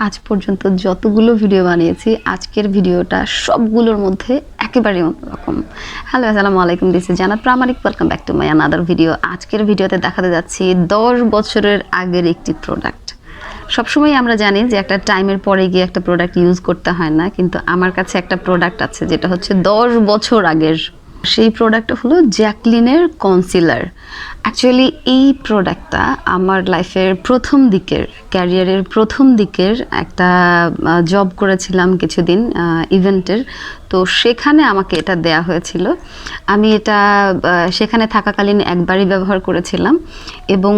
আজ পর্যন্ত যতগুলো ভিডিও বানিয়েছি আজকের ভিডিওটা সবগুলোর মধ্যে একেবারে অন্যরকম। হ্যালো, আসসালামু আলাইকুম, this is Jannat Pramanik. Welcome back to my another video. আজকের ভিডিওতে দেখাতে যাচ্ছি 10 বছরের আগের একটি প্রোডাক্ট। সবসময় আমরা জানি যে একটা টাইমের পরে গিয়ে একটা প্রোডাক্ট ইউজ করতে হয় না, কিন্তু আমার কাছে একটা প্রোডাক্ট আছে যেটা হচ্ছে 10 বছর আগের। সেই প্রোডাক্টটা হলো জ্যাকলিনের কনসিলার। অ্যাকচুয়ালি এই প্রোডাক্টটা আমার লাইফের প্রথম দিকের, ক্যারিয়ারের প্রথম দিকের একটা জব করেছিলাম কিছুদিন ইভেন্টের, তো সেখানে আমাকে এটা দেয়া হয়েছিল। আমি এটা সেখানে থাকাকালীন একবারই ব্যবহার করেছিলাম এবং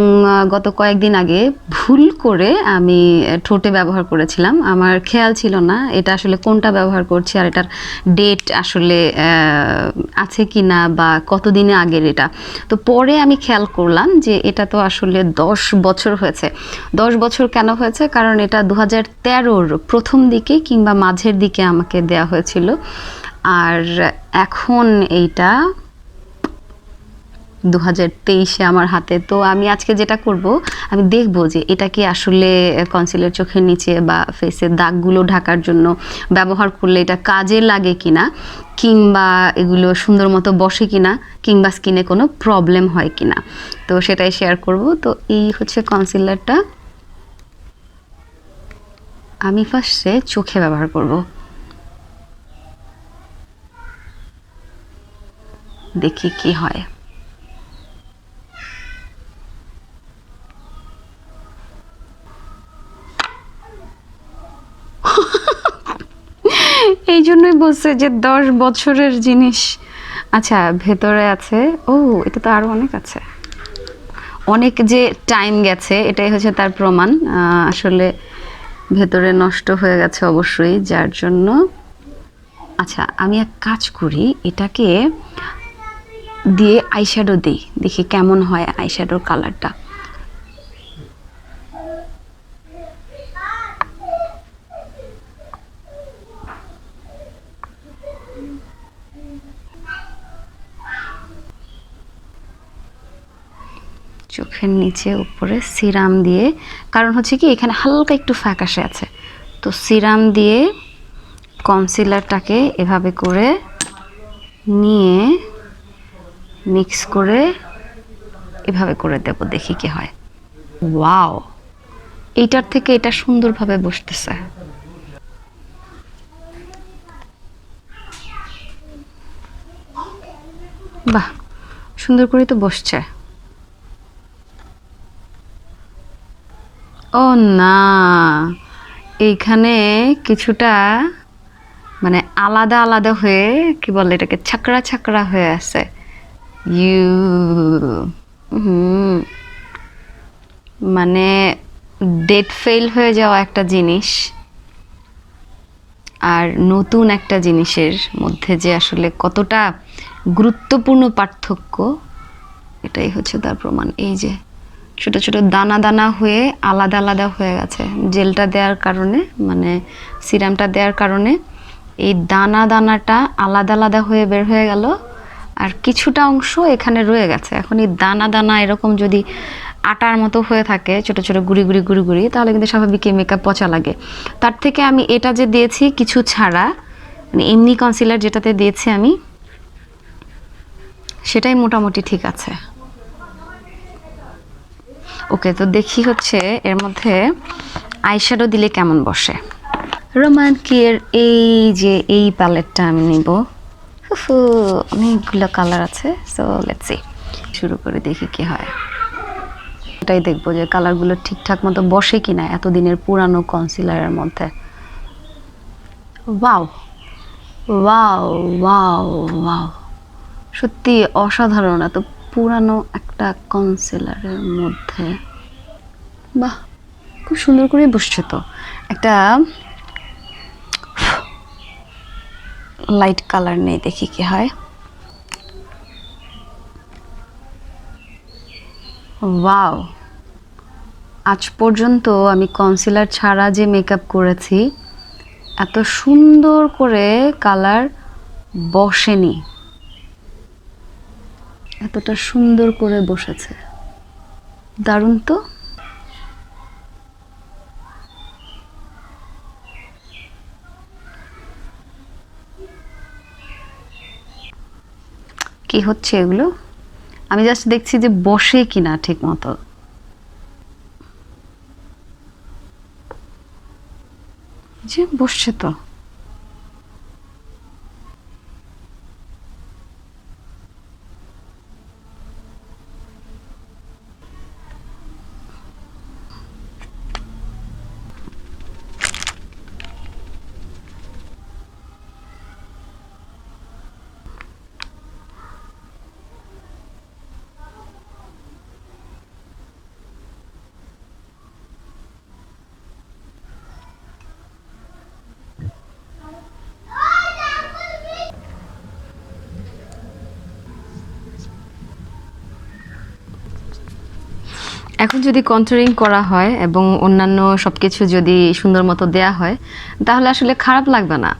গত কয়েকদিন আগে ভুল করে আমি ঠোঁটে ব্যবহার করেছিলাম। আমার খেয়াল ছিল না এটা আসলে কোনটা ব্যবহার করছি আর এটার ডেট আসলে আছে কি না বা কতদিনে আগের এটা। তো পরে আমি খেয়াল করলাম যে এটা তো আসলে 10 বছর হয়েছে। 10 বছর কেন হয়েছে? কারণ এটা 2013-র প্রথম দিকে কিংবা মাঝের দিকে আমাকে দেয়া হয়েছিল, আর এখন এইটা 2023-এ আমার হাতে। তো আমি আজকে যেটা করব, আমি দেখব যে এটা কি আসলে কনসিলার চোখের নিচে বা ফেসের দাগগুলো ঢাকার জন্য ব্যবহার করলে এটা কাজে লাগে কিনা, কিংবা এগুলো সুন্দর মতো বসে কিনা, কিংবা স্কিনে কোনো প্রবলেম হয় কিনা, তো সেটাই শেয়ার করব। তো এই হচ্ছে কনসিলারটা। আমি ফার্স্টে চোখে ব্যবহার করব, দেখি কি হয়। এই জন্যই বলছে যে 10 বছরের জিনিস। আচ্ছা, ভেতরে আছে, ও এটা তো আরও অনেক আছে, অনেক যে টাইম গেছে এটাই হচ্ছে তার প্রমাণ। আসলে ভেতরে নষ্ট হয়ে গেছে অবশ্যই, যার জন্য। আচ্ছা, আমি এক কাজ করি, এটাকে দিয়ে আইশ্যাডো দিই, দেখি কেমন হয় আইশ্যাডোর কালারটা। চোখের নিচে উপরে সিরাম দিয়ে, কারণ হচ্ছে কি এখানে হালকা একটু ফ্যাকাশে আছে, তো সিরাম দিয়ে কনসিলারটাকে এভাবে করে নিয়ে মিক্স করে এভাবে করে দেব, দেখি কি হয়। ওয়াও, এইটার থেকে এটা সুন্দরভাবে বসতেছে। বাহ, সুন্দর করে তো বসছে। ও না, এইখানে কিছুটা মানে আলাদা আলাদা হয়ে, কি বলে এটাকে, ছাকড়া ছাকড়া হয়ে আছে। ইউ মানে ডেট ফেল হয়ে যাওয়া একটা জিনিস আর নতুন একটা জিনিসের মধ্যে যে আসলে কতটা গুরুত্বপূর্ণ পার্থক্য, এটাই হচ্ছে তার প্রমাণ। এই যে ছোট ছোট দানা দানা হয়ে আলাদা আলাদা হয়ে গেছে জেলটা দেওয়ার কারণে, মানে সিরামটা দেওয়ার কারণে এই দানা দানাটা আলাদা আলাদা হয়ে বের হয়ে গেল, আর কিছুটা অংশ এখানে রয়ে গেছে। এখন এই দানা দানা এরকম যদি আটার মতো হয়ে থাকে, ছোট ছোট গুড়ি গুড়ি গুড়ি গুড়ি, তাহলে কিন্তু স্বাভাবিকই মেকআপ পচা লাগে। তার থেকে আমি এটা যে দিয়েছি কিছু ছাড়া, মানে এমনি কনসিলার যেটাতে দিয়েছি আমি, সেটাই মোটামুটি ঠিক আছে। ওকে, তো দেখি হচ্ছে এর মধ্যে আইশ্যাডো দিলে কেমন বসে। রোমান্টিকের এই যে এই প্যালেটটা আমি নিব। অনেকগুলো কালার আছে, সো লেটস সি। শুরু করে দেখি কি হয়। এটাই দেখবো যে কালারগুলো ঠিকঠাক মতো বসে কিনা এতদিনের পুরানো কনসিলারের মধ্যে। ওয়াও ওয়াও ওয়াও ওয়াও, সত্যি অসাধারণ এত পুরানো একটা কনসিলারের মধ্যে। বাহ, খুব সুন্দর করে বসছে। তো একটা লাইট কালার নেই, দেখি কি হয়। ওয়াও, আজ পর্যন্ত আমি কনসিলার ছাড়া যে মেকআপ করেছি এত সুন্দর করে কালার বসেনি, এতটা সুন্দর করে বসেছে, দারুণ তো। কি হচ্ছে এগুলো? আমি জাস্ট দেখছি যে বসে কিনা ঠিক মতো। যে বসছে তো। এখন যদি কন্ট্রোলিং করা হয় এবং অন্যান্য সব কিছু যদি সুন্দর মতো দেয়া হয় তাহলে আসলে খারাপ লাগবে না।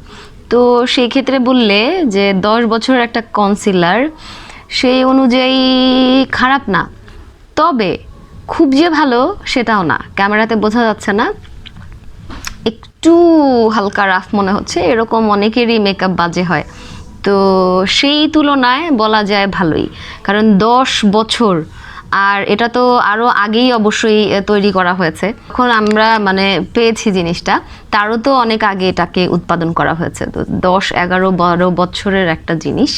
তো সেই ক্ষেত্রে বললে যে 10 বছরের একটা কনসিলার সেই অনুযায়ী খারাপ না, তবে খুব যে ভালো সেটাও না। ক্যামেরাতে বোঝা যাচ্ছে না, একটু হালকা রাফ মনে হচ্ছে, এরকম অনেকেরই মেকআপ বাজে হয়। তো সেই তুলনায় বলা যায় ভালোই, কারণ 10 বছর, আর এটা তো আরও আগেই অবশ্যই তৈরি করা হয়েছে। এখন আমরা মানে পেয়েছি জিনিসটা, তারও তো অনেক আগে এটাকে উৎপাদন করা হয়েছে। তো 10, 11, 12 বছরের একটা জিনিস,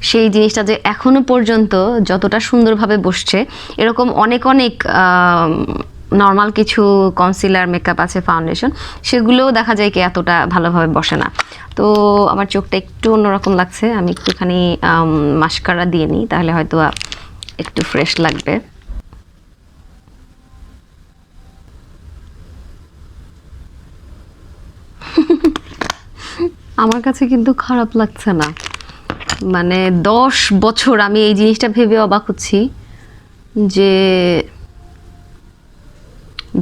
সেই জিনিসটা যে এখনো পর্যন্ত যতটা সুন্দরভাবে বসছে, এরকম অনেক অনেক নর্মাল কিছু কনসিলার মেকআপ আছে, ফাউন্ডেশন, সেগুলোও দেখা যায় কি এতটা ভালোভাবে বসে না। তো আমার চোখটা একটু অন্যরকম লাগছে, আমি একটুখানি মাস্কারা দিয়ে নিই, তাহলে হয়তো একটু ফ্রেশ লাগবে। আমার কাছে কিন্তু খারাপ লাগছে না, মানে 10 বছর আমি এই জিনিসটা ভেবে অবাক হচ্ছি যে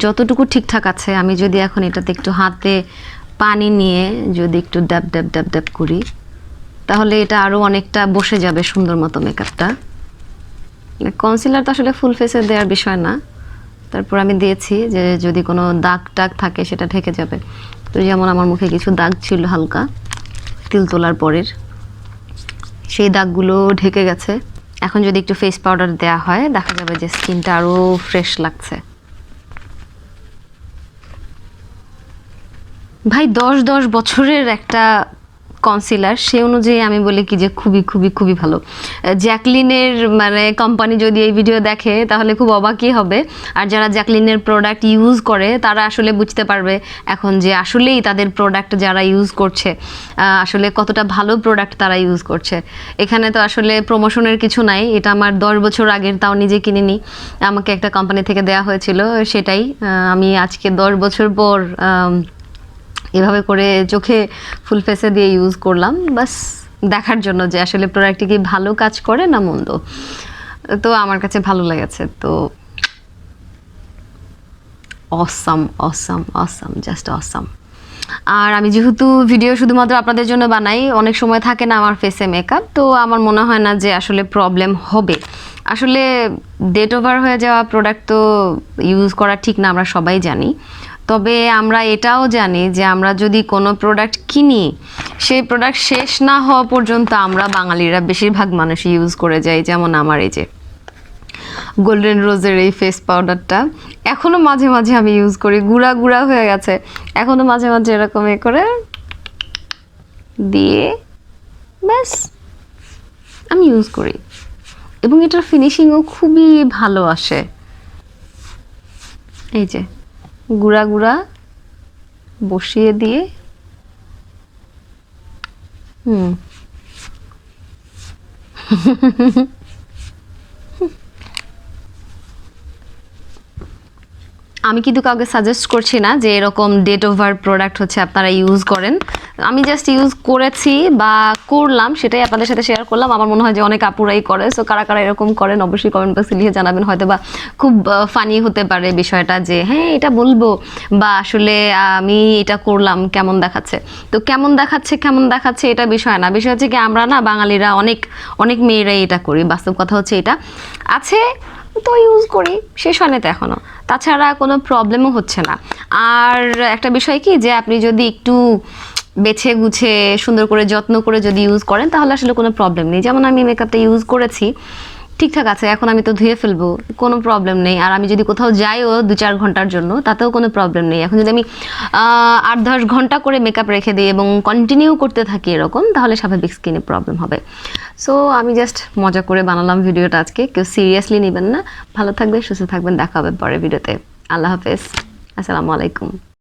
যতটুকু ঠিকঠাক আছে, আমি যদি এখন এটাতে একটু হাতে পানি নিয়ে যদি একটু ড্যাব ড্যাব ড্যাব ড্যাব করি, তাহলে এটা আরও অনেকটা বসে যাবে সুন্দর মতো মেকআপটা। কনসিলার তো আসলে ফুল ফেসে দেওয়ার বিষয় না, তারপর আমি দিয়েছি যে যদি কোনো দাগ টাগ থাকে সেটা ঢেকে যাবে। তো যেমন আমার মুখে কিছু দাগ ছিল হালকা তিল তোলার পরের, সেই দাগগুলো ঢেকে গেছে। এখন যদি একটু ফেস পাউডার দেওয়া হয় দেখা যাবে যে স্কিনটা আরও ফ্রেশ লাগছে। ভাই 10 বছরের একটা কনসিলার, সে অনুযায়ী আমি বলি কি যে খুবই খুবই খুবই ভালো। জ্যাকলিনের মানে কোম্পানি যদি এই ভিডিও দেখে তাহলে খুব অবাকই হবে, আর যারা জ্যাকলিনের প্রোডাক্ট ইউজ করে তারা আসলে বুঝতে পারবে এখন যে আসলেই তাদের প্রোডাক্ট যারা ইউজ করছে আসলে কতটা ভালো প্রোডাক্ট তারা ইউজ করছে। এখানে তো আসলে প্রমোশনের কিছু নাই, এটা আমার 10 বছর আগের, তাও নিজে কিনিনি, আমাকে একটা কোম্পানি থেকে দেওয়া হয়েছিল, সেটাই আমি আজকে 10 বছর পর এভাবে করে চোখে ফুল ফেসে দিয়ে ইউজ করলাম, বাস দেখার জন্য যে আসলে প্রোডাক্টটি কি ভালো কাজ করে না মন্দ। তো আমার কাছে ভালো লেগেছে। তো awesome awesome awesome, just awesome. আর আমি যেহেতু ভিডিও শুধুমাত্র আপনাদের জন্য বানাই, অনেক সময় থাকে না আমার ফেসে মেকআপ, তো আমার মনে হয় না যে আসলে প্রবলেম হবে। আসলে ডেট ওভার হয়ে যাওয়া প্রোডাক্ট তো ইউজ করা ঠিক না, আমরা সবাই জানি। তবে আমরা এটাও জানি যে আমরা যদি কোনো প্রোডাক্ট কিনি, সেই প্রোডাক্ট শেষ না হওয়া পর্যন্ত আমরা বাঙালিরা বেশিরভাগ মানুষ ইউজ করে যাই। যেমন আমার এই যে গোল্ডেন রোজের এই ফেস পাউডারটা এখনও মাঝে মাঝে আমি ইউজ করি, গুঁড়া গুঁড়া হয়ে গেছে, এখনও মাঝে মাঝে এরকম এ করে দিয়ে ব্যাস আমি ইউজ করি, এবং এটার ফিনিশিংও খুবই ভালো আসে। এই যে গুঁড়া গুঁড়া বসিয়ে দিয়ে আমি কিন্তু কাউকে সাজেস্ট করছি না যে এরকম ডেট ওভার প্রোডাক্ট হচ্ছে আপনারা ইউজ করেন। আমি জাস্ট ইউজ করেছি বা করলাম, সেটাই আপনাদের সাথে শেয়ার করলাম। আমার মনে হয় যে অনেক আপুরাই করে, সো কারা কারা এরকম করেন অবশ্যই কমেন্ট বক্সে লিখে জানাবেন। হয়তো বা খুব ফানি হতে পারে বিষয়টা যে হ্যাঁ এটা বলবো, বা আসলে আমি এটা করলাম কেমন দেখাচ্ছে। তো কেমন দেখাচ্ছে এটা বিষয় না, বিষয় হচ্ছে কি আমরা না বাঙালিরা অনেক অনেক মেয়েরাই এটা করি, বাস্তব কথা হচ্ছে এটা আছে, তো ইউজ করি, শেষ হয় না তো এখনও, তাছাড়া কোনো প্রবলেমও হচ্ছে না। আর একটা বিষয় কি যে আপনি যদি একটু বেছে গুছে সুন্দর করে যত্ন করে যদি ইউজ করেন তাহলে আসলে কোনো প্রবলেম নেই। যেমন আমি মেকআপটা ইউজ করেছি, ঠিকঠাক আছে, এখন আমি তো ধুয়ে ফেলবো, কোনো প্রবলেম নেই। আর আমি যদি কোথাও যাইও 2-4 ঘন্টার জন্য, তাতেও কোনো প্রবলেম নেই। এখন যদি আমি 8-10 ঘন্টা করে মেকআপ রেখে দিই এবং কন্টিনিউ করতে থাকি এরকম, তাহলে স্বাভাবিক স্কিনে প্রবলেম হবে। সো আমি জাস্ট মজা করে বানালাম ভিডিওটা আজকে, কেউ সিরিয়াসলি নেবেন না। ভালো থাকবেন, সুস্থ থাকবেন, দেখা হবে পরের ভিডিওতে। আল্লাহ হাফেজ, আসসালামু আলাইকুম।